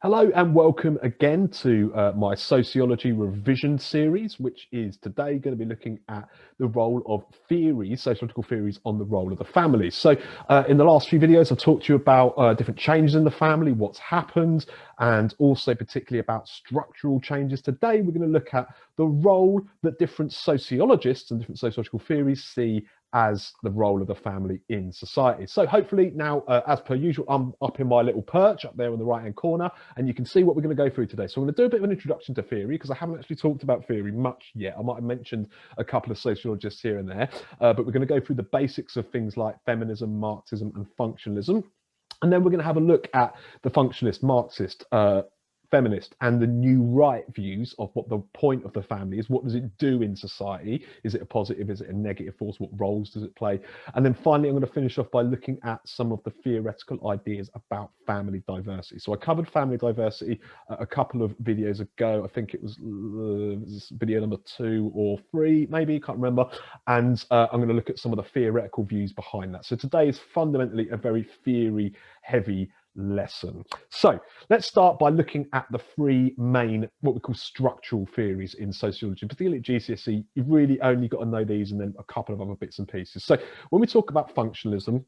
Hello and welcome again to my Sociology Revision series, which is today going to be looking at the role of theories, sociological theories on the role of the family. So in the last few videos, I've talked to you about different changes in the family, what's happened, and also particularly about structural changes. Today, we're going to look at the role that different sociologists and different sociological theories see as the role of the family in society. So hopefully now, as per usual, I'm up in my little perch up there in the right-hand corner, and you can see what we're going to go through today. So I'm going to do a bit of an introduction to theory, because I haven't actually talked about theory much yet. I might have mentioned a couple of sociologists here and there, but we're going to go through the basics of things like feminism, Marxism, and functionalism. And then we're going to have a look at the functionalist, Marxist, feminist and the new right views of what the point of the family is. What does it do in society? Is it a positive? Is it a negative force? What roles does it play? And then finally, I'm going to finish off by looking at some of the theoretical ideas about family diversity. So I covered family diversity a couple of videos ago. I think it was video number 2 or 3, maybe, can't remember. And I'm going to look at some of the theoretical views behind that. So today is fundamentally a very theory heavy lesson. So let's start by looking at the 3 main, what we call structural theories in sociology, particularly at GCSE. You've really only got to know these and then a couple of other bits and pieces. So when we talk about functionalism,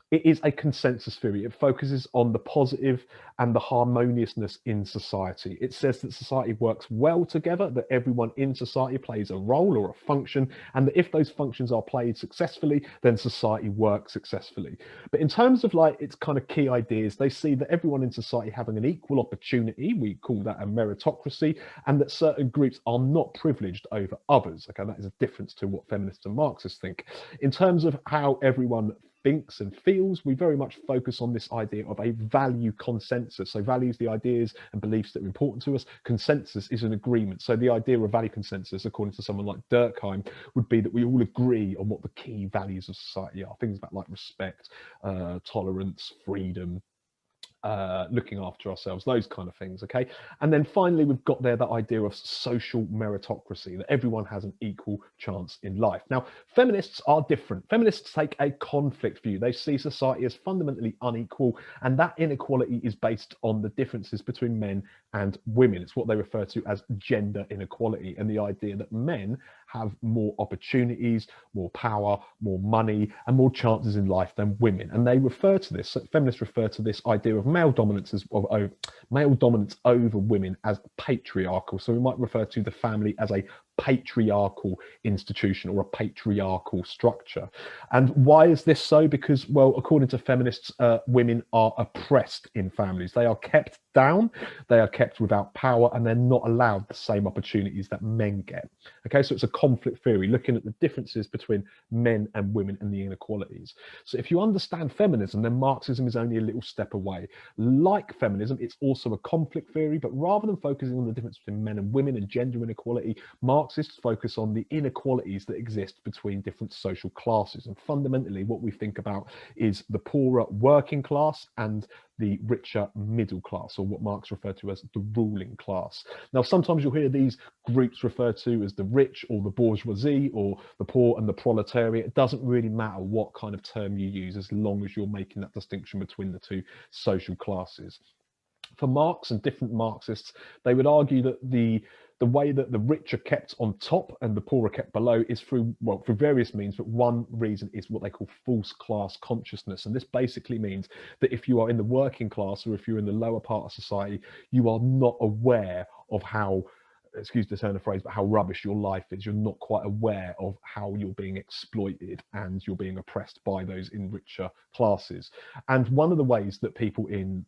it is a consensus theory. It focuses on the positive and the harmoniousness in society. It says that society works well together, that everyone in society plays a role or a function, and that if those functions are played successfully, then society works successfully. But in terms of like its kind of key ideas, they see that everyone in society having an equal opportunity, we call that a meritocracy, and that certain groups are not privileged over others. Okay, that is a difference to what feminists and Marxists think. In terms of how everyone thinks and feels, we very much focus on this idea of a value consensus. So values, the ideas and beliefs that are important to us. Consensus is an agreement. So the idea of value consensus, according to someone like Durkheim, would be that we all agree on what the key values of society are. Things about like respect, tolerance, freedom, looking after ourselves, those kind of things. Okay, and then finally we've got there that idea of social meritocracy, that everyone has an equal chance in life. Now feminists are different. Feminists take a conflict view. They see society as fundamentally unequal, and that inequality is based on the differences between men and women. It's what they refer to as gender inequality, and the idea that men have more opportunities, more power, more money, and more chances in life than women. And they refer to this, feminists refer to this idea of male dominance over women as patriarchal. So we might refer to the family as a patriarchal institution or a patriarchal structure. And why is this so? Because, well, according to feminists, women are oppressed in families. They are kept down, they are kept without power, and they're not allowed the same opportunities that men get. Okay, so it's a conflict theory, looking at the differences between men and women and the inequalities. So if you understand feminism, then Marxism is only a little step away. Like feminism, it's also a conflict theory, but rather than focusing on the difference between men and women and gender inequality, Marxists focus on the inequalities that exist between different social classes. And fundamentally, what we think about is the poorer working class and the richer middle class, or what Marx referred to as the ruling class. Now, sometimes you'll hear these groups referred to as the rich or the bourgeoisie or the poor and the proletariat. It doesn't really matter what kind of term you use, as long as you're making that distinction between the two social classes. For Marx and different Marxists, they would argue that the way that the rich are kept on top and the poor are kept below is through various means, but one reason is what they call false class consciousness. And this basically means that if you are in the working class or if you're in the lower part of society, you are not aware of how, excuse the turn of phrase, but how rubbish your life is. You're not quite aware of how you're being exploited and you're being oppressed by those in richer classes. And one of the ways that people in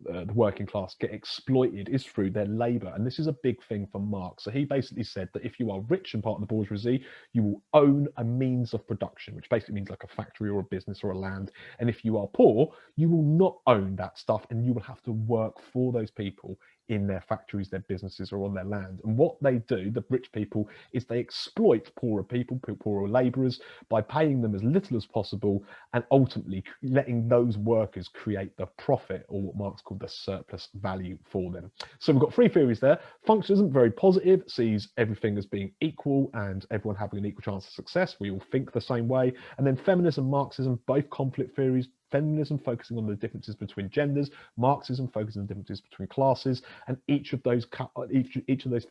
the working class get exploited is through their labor, and this is a big thing for Marx. So he basically said that if you are rich and part of the bourgeoisie, you will own a means of production, which basically means like a factory or a business or a land. And if you are poor, you will not own that stuff, and you will have to work for those people in their factories, their businesses, or on their land. And what they do, the rich people, is they exploit poorer people, poorer laborers, by paying them as little as possible and ultimately letting those workers create the profit, or what Marx called the surplus value for them. So we've got 3 theories there. Functionalism, very positive, sees everything as being equal and everyone having an equal chance of success. We all think the same way. And then feminism, Marxism, both conflict theories, Feminism focusing on the differences between genders, Marxism focusing on the differences between classes, and each of those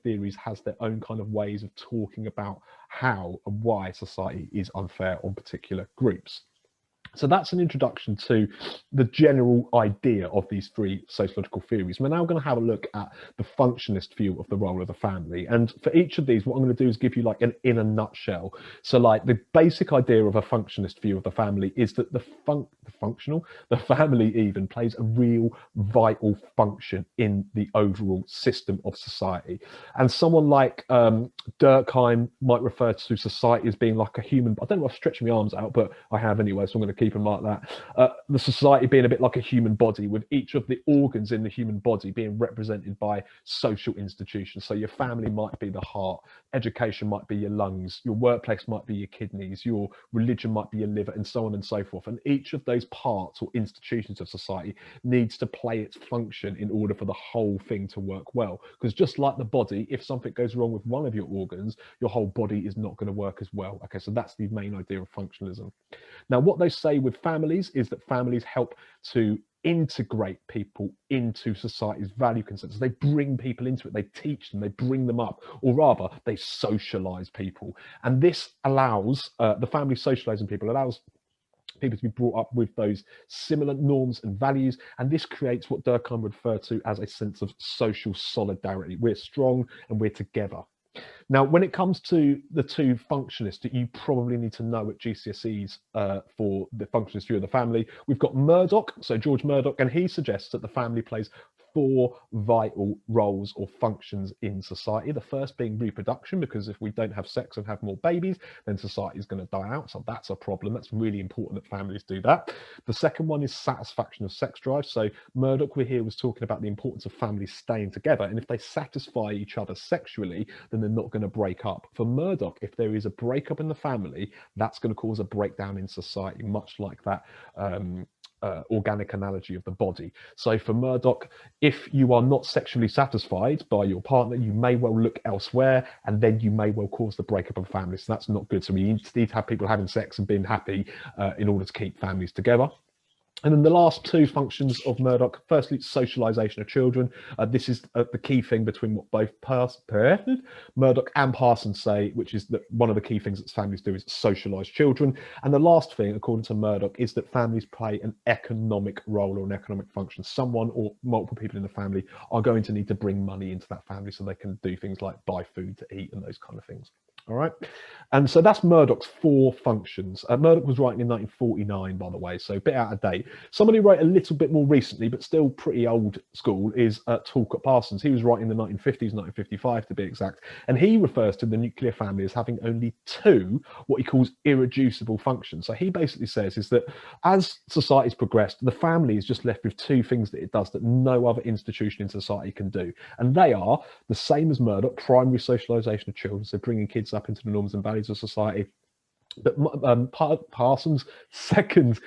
theories has their own kind of ways of talking about how and why society is unfair on particular groups. So that's an introduction to the general idea of these three sociological theories. We're now going to have a look at the functionalist view of the role of the family. And for each of these, what I'm going to do is give you like an in a nutshell. So like the basic idea of a functionalist view of the family is that the family even plays a real vital function in the overall system of society. And someone like Durkheim might refer to society as being like a human, I don't know if I'm stretching my arms out, but I have anyway, so I'm going to keep them like that. The society being a bit like a human body, with each of the organs in the human body being represented by social institutions. So your family might be the heart, education might be your lungs, your workplace might be your kidneys, your religion might be your liver, and so on and so forth. And each of those parts or institutions of society needs to play its function in order for the whole thing to work well. Because just like the body, if something goes wrong with one of your organs, your whole body is not going to work as well. Okay, so that's the main idea of functionalism. Now, what they say with families is that families help to integrate people into society's value consensus. They bring people into it, they teach them, they bring them up, or rather, they socialize people. And this allows, the family socializing people allows people to be brought up with those similar norms and values, and this creates what Durkheim would refer to as a sense of social solidarity. We're strong and we're together. Now, when it comes to the two functionists that you probably need to know at GCSEs for the functionist view of the family, we've got Murdoch, so George Murdoch, and he suggests that the family plays 4 vital roles or functions in society. The first being reproduction, because if we don't have sex and have more babies, then society is going to die out. So that's a problem. That's really important that families do that. The second one is satisfaction of sex drive. So Murdoch here was talking about the importance of families staying together. And if they satisfy each other sexually, then they're not going to break up. For Murdoch, if there is a breakup in the family, that's going to cause a breakdown in society, much like that organic analogy of the body. So for Murdoch, if you are not sexually satisfied by your partner, you may well look elsewhere, and then you may well cause the breakup of a family. So that's not good. So we need to have people having sex and being happy in order to keep families together. And then the last 2 functions of Murdoch, firstly, socialization of children. This is the key thing between what both Murdoch and Parsons say, which is that one of the key things that families do is socialize children. And the last thing, according to Murdoch, is that families play an economic role or an economic function. Someone or multiple people in the family are going to need to bring money into that family so they can do things like buy food to eat and those kind of things. All right. And so that's Murdoch's 4 functions. Murdoch was writing in 1949, by the way, so a bit out of date. Somebody wrote a little bit more recently, but still pretty old school, is Talcott Parsons. He was writing in the 1950s, 1955 to be exact. And he refers to the nuclear family as having only 2, what he calls irreducible functions. So he basically says is that as society's progressed, the family is just left with 2 things that it does that no other institution in society can do. And they are the same as Murdoch, primary socialization of children, so bringing kids up into the norms and values of society. But Parsons' second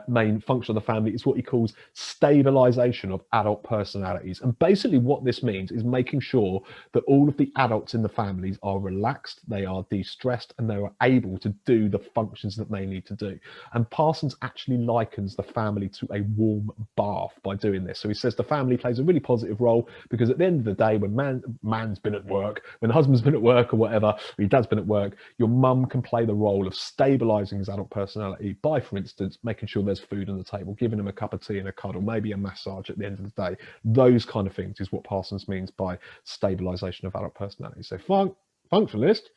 main function of the family is what he calls stabilization of adult personalities. And basically what this means is making sure that all of the adults in the families are relaxed, they are de-stressed, and they are able to do the functions that they need to do. And Parsons actually likens the family to a warm bath by doing this. So he says the family plays a really positive role because at the end of the day, when man's been at work, when the husband's been at work or whatever, or your dad's been at work, your mum can play the role of stabilizing his adult personality by, for instance, making sure there's food on the table, giving him a cup of tea and a cuddle, maybe a massage at the end of the day. Those kind of things is what Parsons means by stabilization of adult personality. So functionalists,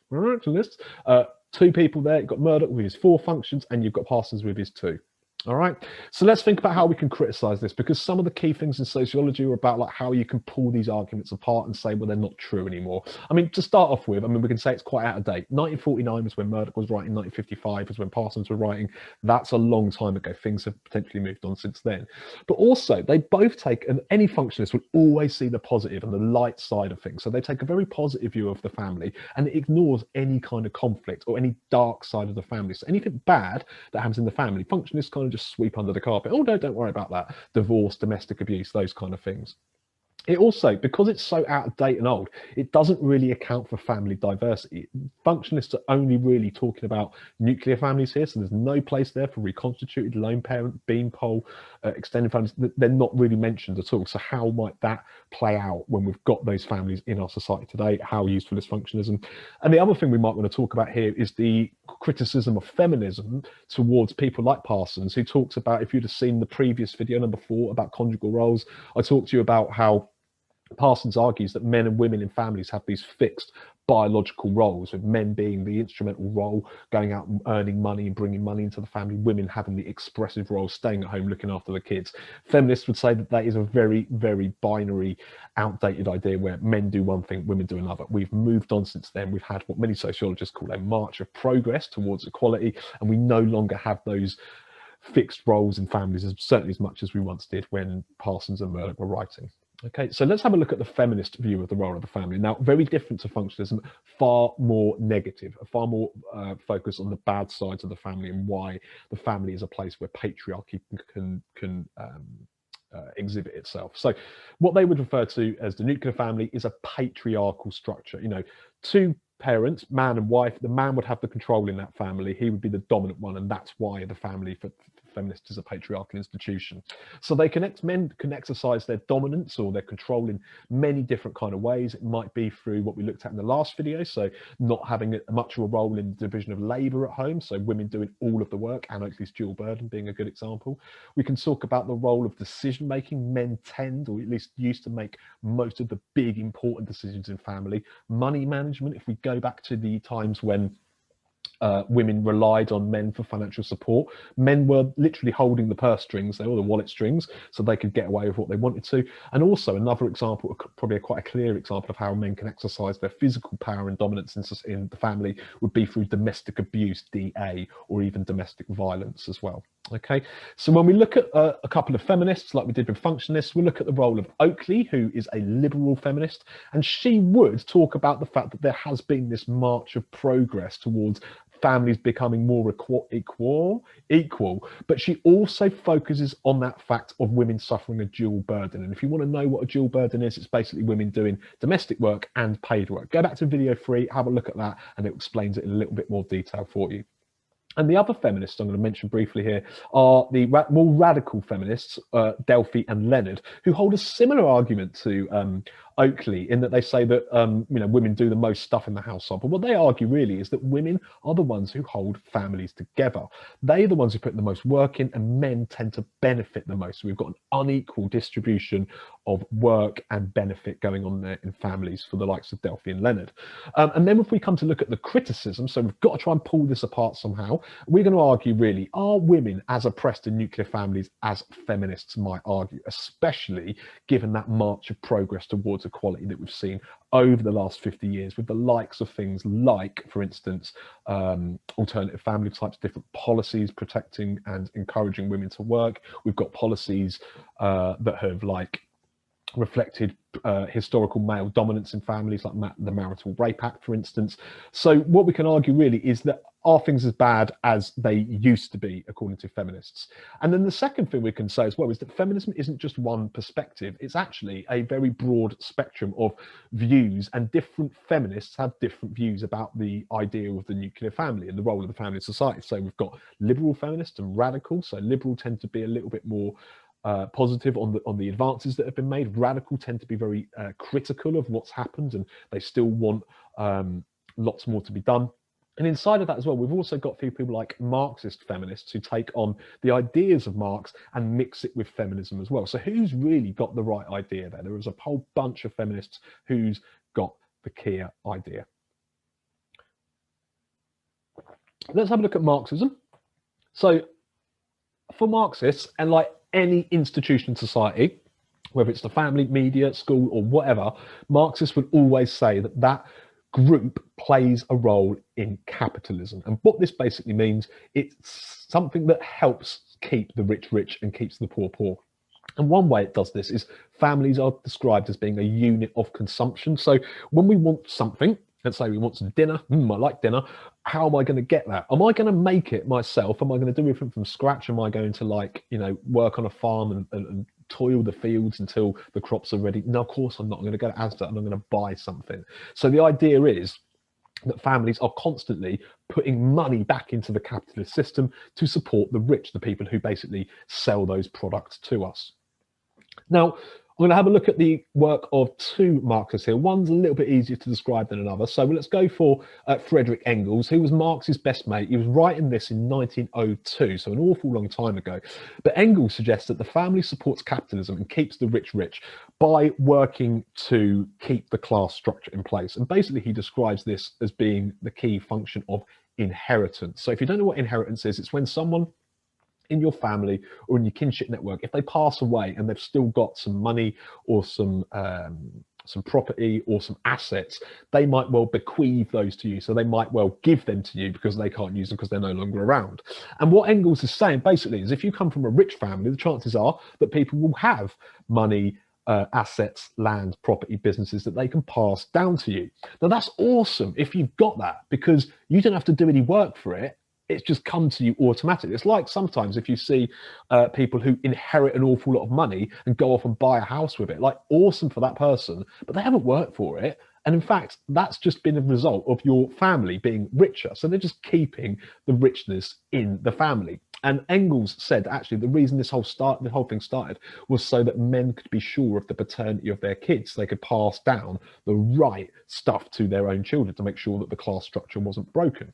2 people there. You've got Murdoch with his 4 functions, and you've got Parsons with his 2. All right, so let's think about how we can criticize this, because some of the key things in sociology are about like how you can pull these arguments apart and say, well, they're not true anymore. I mean, to start off with, I mean, we can say it's quite out of date. 1949 was when Murdoch was writing, 1955 was when Parsons were writing. That's a long time ago. Things have potentially moved on since then. But also, they both take, and any functionalist will always see the positive and the light side of things. So they take a very positive view of the family, and it ignores any kind of conflict or any dark side of the family. So anything bad that happens in the family, functionalists kind of just sweep under the carpet. Oh no, don't worry about that. Divorce, domestic abuse, those kind of things. It also, because it's so out of date and old, it doesn't really account for family diversity. Functionalists are only really talking about nuclear families here, so there's no place there for reconstituted, lone parent, beanpole, extended families. They're not really mentioned at all. So how might that play out when we've got those families in our society today? How useful is functionalism? And the other thing we might want to talk about here is the criticism of feminism towards people like Parsons, who talks about, if you'd have seen the previous video, number 4, about conjugal roles, I talked to you about how Parsons argues that men and women in families have these fixed biological roles, with men being the instrumental role, going out and earning money and bringing money into the family, women having the expressive role, staying at home, looking after the kids. Feminists would say that that is a very, very binary, outdated idea where men do one thing, women do another. We've moved on since then. We've had what many sociologists call a march of progress towards equality, and we no longer have those fixed roles in families, certainly as much as we once did when Parsons and Murdoch were writing. Okay, so let's have a look at the feminist view of the role of the family. Now, very different to functionalism, far more negative, far more focus on the bad sides of the family and why the family is a place where patriarchy can exhibit itself. So what they would refer to as the nuclear family is a patriarchal structure. You know, two parents, man and wife, the man would have the control in that family. He would be the dominant one, and that's why the family for feminists is a patriarchal institution. So men can exercise their dominance or their control in many different kind of ways. It might be through what we looked at in the last video, so not having much of a role in the division of labor at home, so women doing all of the work, and at least dual burden being a good example. We can talk about the role of decision making. Men tend, or at least used to, make most of the big important decisions in family. Money management, if we go back to the times when women relied on men for financial support. Men were literally holding the purse strings, or the wallet strings, so they could get away with what they wanted to. And also another example, probably quite a clear example of how men can exercise their physical power and dominance in the family, would be through domestic abuse, DA, or even domestic violence as well. Okay, so when we look at a couple of feminists, like we did with functionalists, we'll look at the role of Oakley, who is a liberal feminist, and she would talk about the fact that there has been this march of progress towards families becoming more equal, but she also focuses on that fact of women suffering a dual burden. And if you want to know what a dual burden is, it's basically women doing domestic work and paid work. Go back to video 3, have a look at that, and it explains it in a little bit more detail for you. And the other feminists I'm going to mention briefly here are the more radical feminists, Delphi and Leonard, who hold a similar argument to Oakley, in that they say that women do the most stuff in the household. But what they argue really is that women are the ones who hold families together. They're the ones who put the most work in, and men tend to benefit the most. So we've got an unequal distribution of work and benefit going on there in families for the likes of Delphi and Leonard. And then if we come to look at the criticism, so we've got to try and pull this apart somehow. We're going to argue, really, are women as oppressed in nuclear families as feminists might argue, especially given that march of progress towards equality that we've seen over the last 50 years, with the likes of things like, for instance, alternative family types, different policies protecting and encouraging women to work. We've got policies that have reflected historical male dominance in families, like the Marital Rape Act, for instance. So what we can argue really is that, are things as bad as they used to be, according to feminists? And then the second thing we can say as well is that feminism isn't just one perspective. It's actually a very broad spectrum of views, and different feminists have different views about the idea of the nuclear family and the role of the family in society. So we've got liberal feminists and radical. So liberal tend to be a little bit more positive on the advances that have been made. Radical tend to be very critical of what's happened, and they still want lots more to be done. And inside of that as well, we've also got people like Marxist feminists who take on the ideas of Marx and mix it with feminism as well. So who's really got the right idea there? There is a whole bunch of feminists who's got the key idea. Let's have a look at Marxism. So for Marxists, and like any institution in society, whether it's the family, media, school, or whatever, Marxists would always say that that group plays a role in capitalism. And what this basically means, it's something that helps keep the rich rich and keeps the poor poor. And one way it does this is families are described as being a unit of consumption. So when we want something, let's say we want some dinner, I like dinner, how am I going to get that? Am I going to make it myself? Am I going to do everything from scratch? Am I going to work on a farm and toil the fields until the crops are ready. No, of course I'm not. I'm going to go to Asda and I'm going to buy something. So the idea is that families are constantly putting money back into the capitalist system to support the rich, the people who basically sell those products to us. Now, I'm going to have a look at the work of two Marxists here. One's a little bit easier to describe than another. So let's go for Friedrich Engels, who was Marx's best mate. He was writing this in 1902, so an awful long time ago. But Engels suggests that the family supports capitalism and keeps the rich rich by working to keep the class structure in place. And basically, he describes this as being the key function of inheritance. So if you don't know what inheritance is, it's when someone in your family or in your kinship network, if they pass away and they've still got some money or some property or some assets, they might well bequeath those to you. So they might well give them to you because they can't use them because they're no longer around. And what Engels is saying basically is if you come from a rich family, the chances are that people will have money, assets, land, property, businesses that they can pass down to you. Now that's awesome if you've got that, because you don't have to do any work for it. It's just come to you automatically. It's like sometimes if you see people who inherit an awful lot of money and go off and buy a house with it, like awesome for that person, but they haven't worked for it. And in fact, that's just been a result of your family being richer. So they're just keeping the richness in the family. And Engels said, actually, the reason the whole thing started was so that men could be sure of the paternity of their kids. They could pass down the right stuff to their own children to make sure that the class structure wasn't broken.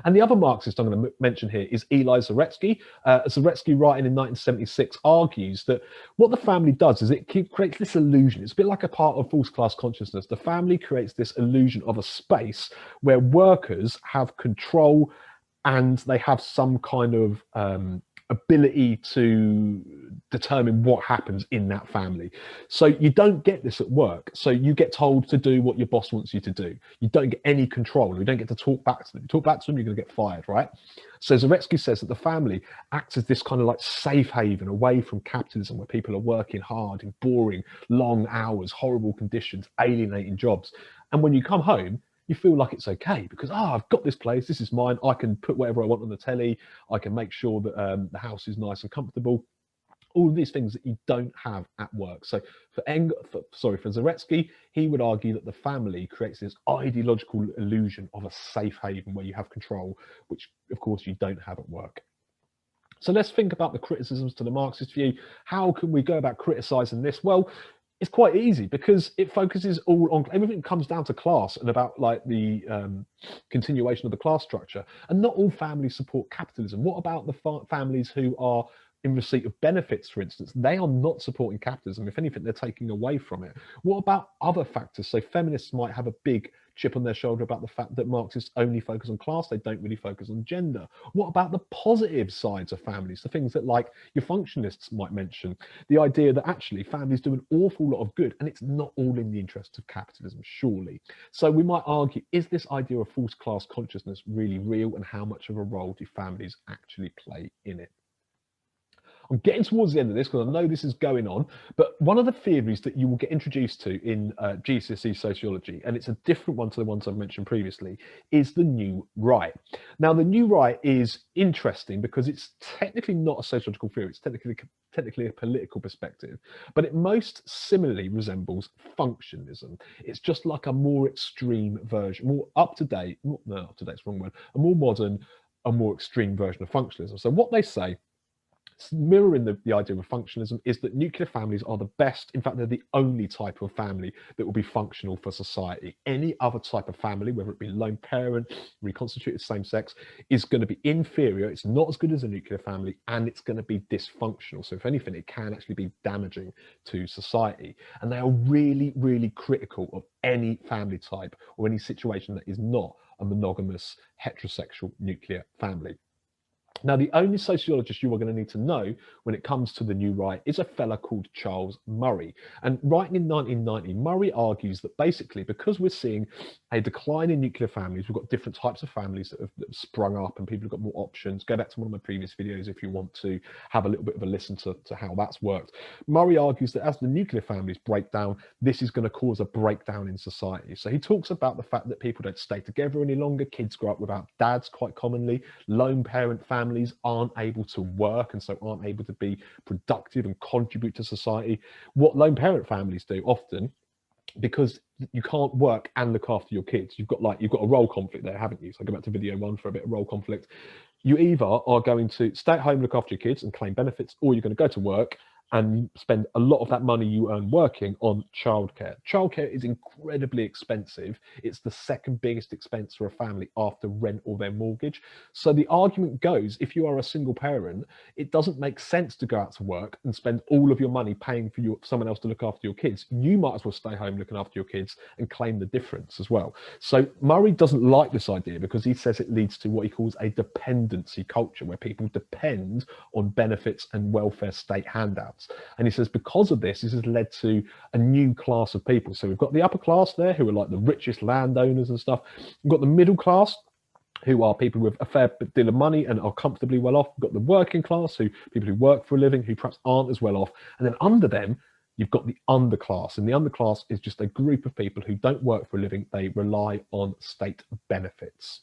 And the other Marxist I'm going to mention here is Eli Zaretsky. Zaretsky, writing in 1976, argues that what the family does is it creates this illusion. It's a bit like a part of false class consciousness. The family creates this illusion of a space where workers have control and they have some kind of ability to determine what happens in that family. So you don't get this at work. So you get told to do what your boss wants you to do. You don't get any control. You don't get to talk back to them. You talk back to them, you're going to get fired, right? So Zaretsky says that the family acts as this kind of like safe haven away from capitalism, where people are working hard in boring, long hours, horrible conditions, alienating jobs. And when you come home, you feel like it's okay because, I've got this place, this is mine, I can put whatever I want on the telly, I can make sure that the house is nice and comfortable. All of these things that you don't have at work. So for Zaretsky, he would argue that the family creates this ideological illusion of a safe haven where you have control, which of course you don't have at work. So let's think about the criticisms to the Marxist view. How can we go about criticizing this? Well, it's quite easy because it focuses all on everything comes down to class and about like the continuation of the class structure. And not all families support capitalism. What about the families who are in receipt of benefits, for instance? They are not supporting capitalism. If anything, they're taking away from it. What about other factors? So feminists might have a big chip on their shoulder about the fact that Marxists only focus on class, they don't really focus on gender. What about the positive sides of families, the things that like your functionalists might mention, the idea that actually families do an awful lot of good and it's not all in the interest of capitalism, surely. So we might argue, is this idea of false class consciousness really real, and how much of a role do families actually play in it? I'm getting towards the end of this because I know this is going on, but one of the theories that you will get introduced to in GCSE Sociology, and it's a different one to the ones I've mentioned previously, is the new right. Now, the new right is interesting because it's technically not a sociological theory, it's technically a political perspective, but it most similarly resembles functionalism. It's just like a more extreme version, more up-to-date, no, up-to-date's the wrong word, a more modern, a more extreme version of functionalism. So what they say, mirroring the idea of functionalism, is that nuclear families are the best, in fact they're the only type of family that will be functional for society. Any other type of family, whether it be lone parent, reconstituted same sex, is going to be inferior, it's not as good as a nuclear family, and it's going to be dysfunctional. So if anything, it can actually be damaging to society. And they are really, really critical of any family type or any situation that is not a monogamous heterosexual nuclear family. Now, the only sociologist you are going to need to know when it comes to the new right is a fella called Charles Murray. And writing in 1990, Murray argues that basically because we're seeing a decline in nuclear families, we've got different types of families that have sprung up and people have got more options. Go back to one of my previous videos if you want to have a little bit of a listen to how that's worked. Murray argues that as the nuclear families break down, this is going to cause a breakdown in society. So he talks about the fact that people don't stay together any longer, kids grow up without dads quite commonly, lone parent families families aren't able to work and so aren't able to be productive and contribute to society. What lone parent families do often, because you can't work and look after your kids, you've got a role conflict there, haven't you? So I go back to video one for a bit of role conflict. You either are going to stay at home, look after your kids and claim benefits, or you're going to go to work and spend a lot of that money you earn working on childcare. Childcare is incredibly expensive. It's the second biggest expense for a family after rent or their mortgage. So the argument goes, if you are a single parent, it doesn't make sense to go out to work and spend all of your money paying for someone else to look after your kids. You might as well stay home looking after your kids and claim the difference as well. So Murray doesn't like this idea because he says it leads to what he calls a dependency culture, where people depend on benefits and welfare state handouts. And he says because of this has led to a new class of people. So we've got the upper class there, who are like the richest landowners and stuff. We've got the middle class, who are people with a fair deal of money and are comfortably well off. We've got the working class, people who work for a living, who perhaps aren't as well off. And then under them, you've got the underclass. And the underclass is just a group of people who don't work for a living. They rely on state benefits.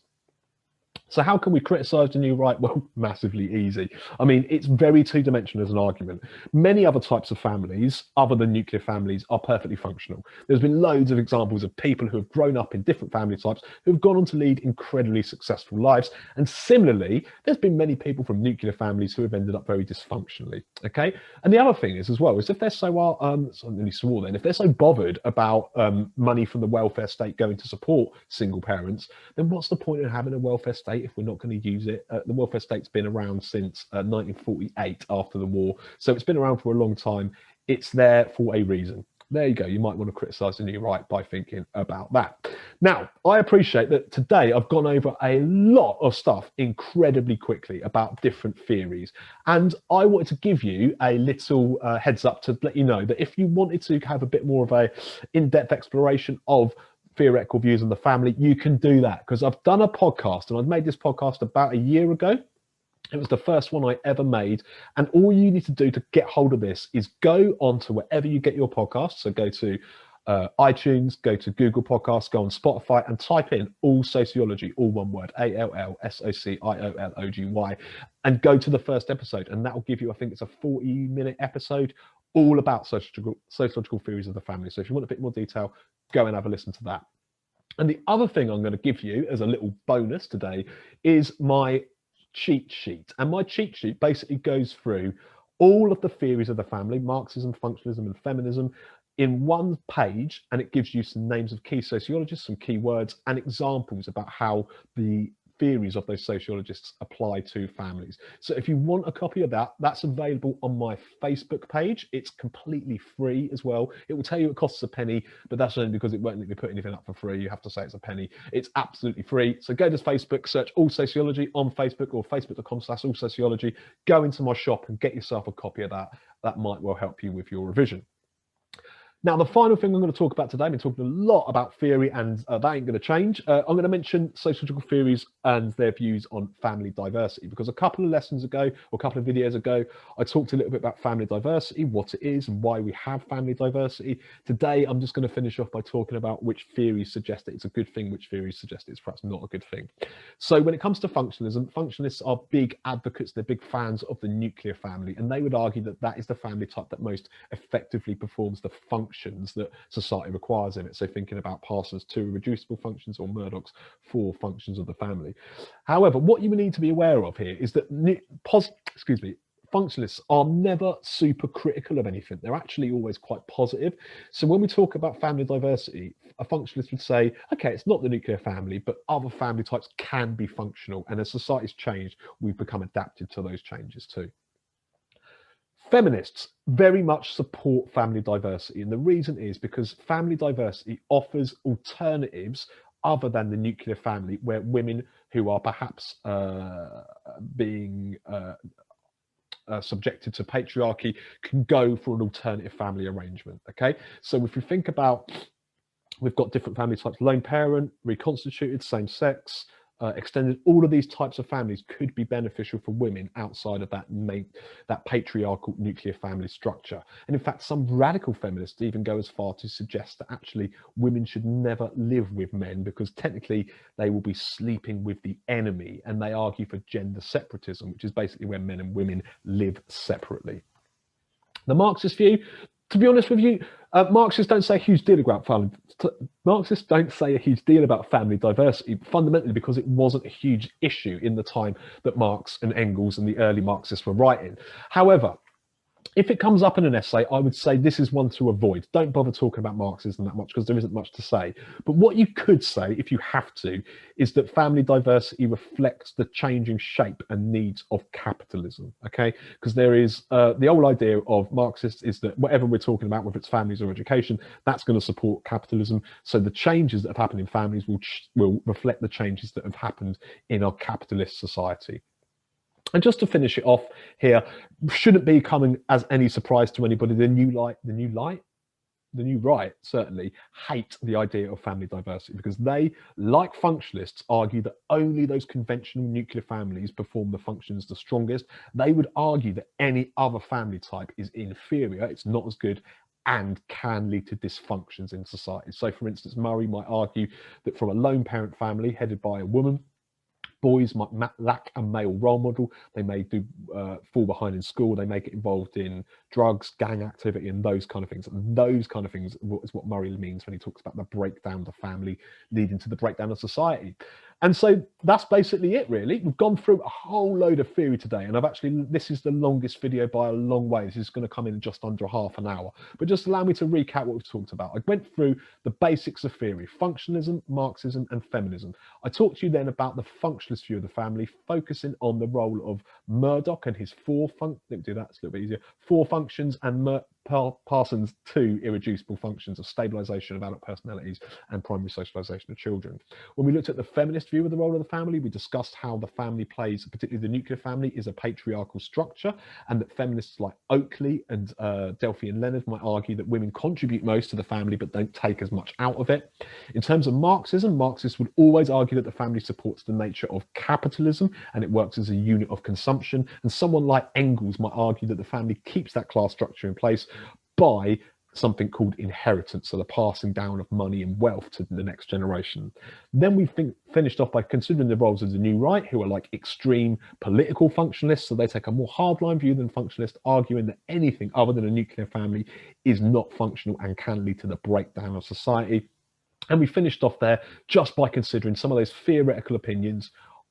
So how can we criticise the new right? Well, massively easy. I mean, it's very two-dimensional as an argument. Many other types of families, other than nuclear families, are perfectly functional. There's been loads of examples of people who have grown up in different family types who have gone on to lead incredibly successful lives. And similarly, there's been many people from nuclear families who have ended up very dysfunctionally, okay? And the other thing is as well, is if they're if they're so bothered about money from the welfare state going to support single parents, then what's the point in having a welfare state if we're not going to use it? The welfare state's been around since 1948 after the war, so it's been around for a long time. It's there for a reason. There you go. You might want to criticise the new right by thinking about that. Now, I appreciate that today I've gone over a lot of stuff incredibly quickly about different theories, and I wanted to give you a little heads up to let you know that if you wanted to have a bit more of a in-depth exploration of theoretical views on the family, you can do that, because I've done a podcast, and I've made this podcast about a year ago. It was the first one I ever made, and all you need to do to get hold of this is go on to wherever you get your podcasts. So go to iTunes, go to Google Podcasts, go on Spotify and type in All Sociology, all one word, ALLSOCIOLOGY, and go to the first episode, and that will give you, I think it's a 40-minute episode all about sociological theories of the family. So if you want a bit more detail, go and have a listen to that. And the other thing I'm going to give you as a little bonus today is my cheat sheet. And my cheat sheet basically goes through all of the theories of the family, Marxism, Functionalism, and Feminism, in one page, and it gives you some names of key sociologists, some key words, and examples about how the theories of those sociologists apply to families. So if you want a copy of that, that's available on my Facebook page. It's completely free as well. It will tell you it costs a penny, but that's only because it won't let me put anything up for free. You have to say it's a penny. It's absolutely free. So go to Facebook, search All Sociology on Facebook or facebook.com/allsociology. Go into my shop and get yourself a copy of that. That might well help you with your revision. Now, the final thing I'm going to talk about today, I've been talking a lot about theory, and that ain't going to change. I'm going to mention sociological theories and their views on family diversity, because a couple of lessons ago, or a couple of videos ago, I talked a little bit about family diversity, what it is and why we have family diversity. Today, I'm just going to finish off by talking about which theories suggest that it's a good thing, which theories suggest it's perhaps not a good thing. So when it comes to functionalism, functionalists are big advocates, they're big fans of the nuclear family, and they would argue that that is the family type that most effectively performs the functions that society requires in it. So thinking about Parsons' 2 irreducible functions, or Murdoch's 4 functions of the family. However, what you need to be aware of here is that functionalists are never super critical of anything. They're actually always quite positive. So when we talk about family diversity, a functionalist would say, okay, it's not the nuclear family, but other family types can be functional. And as society's changed, we've become adapted to those changes too. Feminists very much support family diversity, and the reason is because family diversity offers alternatives other than the nuclear family, where women who are perhaps being subjected to patriarchy can go for an alternative family arrangement. Okay, so if you think about, we've got different family types: lone parent, reconstituted, same sex, extended all of these types of families could be beneficial for women outside of that patriarchal nuclear family structure. And in fact, some radical feminists even go as far to suggest that actually women should never live with men because technically they will be sleeping with the enemy, and they argue for gender separatism, which is basically where men and women live separately. The Marxist view, to be honest with you, Marxists don't say a huge deal about family. Marxists don't say a huge deal about family diversity, fundamentally because it wasn't a huge issue in the time that Marx and Engels and the early Marxists were writing. However, if it comes up in an essay, I would say this is one to avoid. Don't bother talking about Marxism that much because there isn't much to say. But what you could say, if you have to, is that family diversity reflects the changing shape and needs of capitalism, okay? Because there is the old idea of Marxists is that whatever we're talking about, whether it's families or education, that's going to support capitalism. So the changes that have happened in families will reflect the changes that have happened in our capitalist society. And just to finish it off here, shouldn't be coming as any surprise to anybody. The new right certainly hate the idea of family diversity because they, like functionalists, argue that only those conventional nuclear families perform the functions the strongest. They would argue that any other family type is inferior, it's not as good, and can lead to dysfunctions in society. So for instance, Murray might argue that from a lone parent family headed by a woman, boys might lack a male role model. They may fall behind in school. They may get involved in drugs, gang activity, and those kind of things. And those kind of things is what Murray means when he talks about the breakdown of the family leading to the breakdown of society. And so that's basically it, really. We've gone through a whole load of theory today, and this is the longest video by a long way. This is going to come in just under half an hour. But just allow me to recap what we've talked about. I went through the basics of theory: functionalism, Marxism, and feminism. I talked to you then about the functionalist view of the family, focusing on the role of Murdoch and his four functions, and Parsons' two irreducible functions of stabilization of adult personalities and primary socialization of children. When we looked at the feminist view of the role of the family, we discussed how the family plays, particularly the nuclear family, is a patriarchal structure, and that feminists like Oakley and Delphi and Leonard might argue that women contribute most to the family but don't take as much out of it. In terms of Marxism, Marxists would always argue that the family supports the nature of capitalism and it works as a unit of consumption, and someone like Engels might argue that the family keeps that class structure in place by something called inheritance, so the passing down of money and wealth to the next generation. Then we finished off by considering the roles of the new right, who are like extreme political functionalists, so they take a more hardline view than functionalists, arguing that anything other than a nuclear family is not functional and can lead to the breakdown of society. And we finished off there just by considering some of those theoretical opinions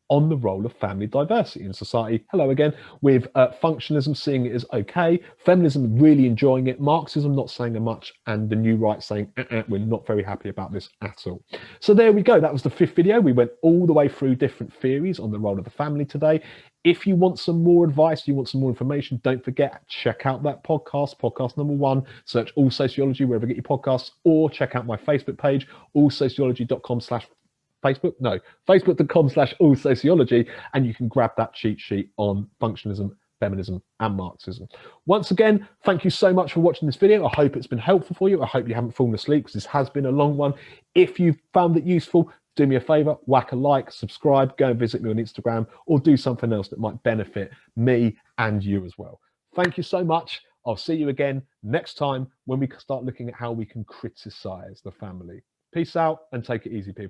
on the role of family diversity in society. Hello again, with functionalism seeing it as okay, feminism really enjoying it, Marxism not saying much, and the new right saying, we're not very happy about this at all. So there we go, that was the 5th video. We went all the way through different theories on the role of the family today. If you want some more advice, you want some more information, don't forget, check out that podcast number 1, search All Sociology wherever you get your podcasts, or check out my Facebook page, facebook.com/all-sociology, and you can grab that cheat sheet on functionalism, feminism, and Marxism. Once again, thank you so much for watching this video. I hope it's been helpful for you. I hope you haven't fallen asleep because this has been a long one. If you've found it useful, do me a favor, whack a like, subscribe, go and visit me on Instagram, or do something else that might benefit me and you as well. Thank you so much. I'll see you again next time when we start looking at how we can criticize the family. Peace out and take it easy, people.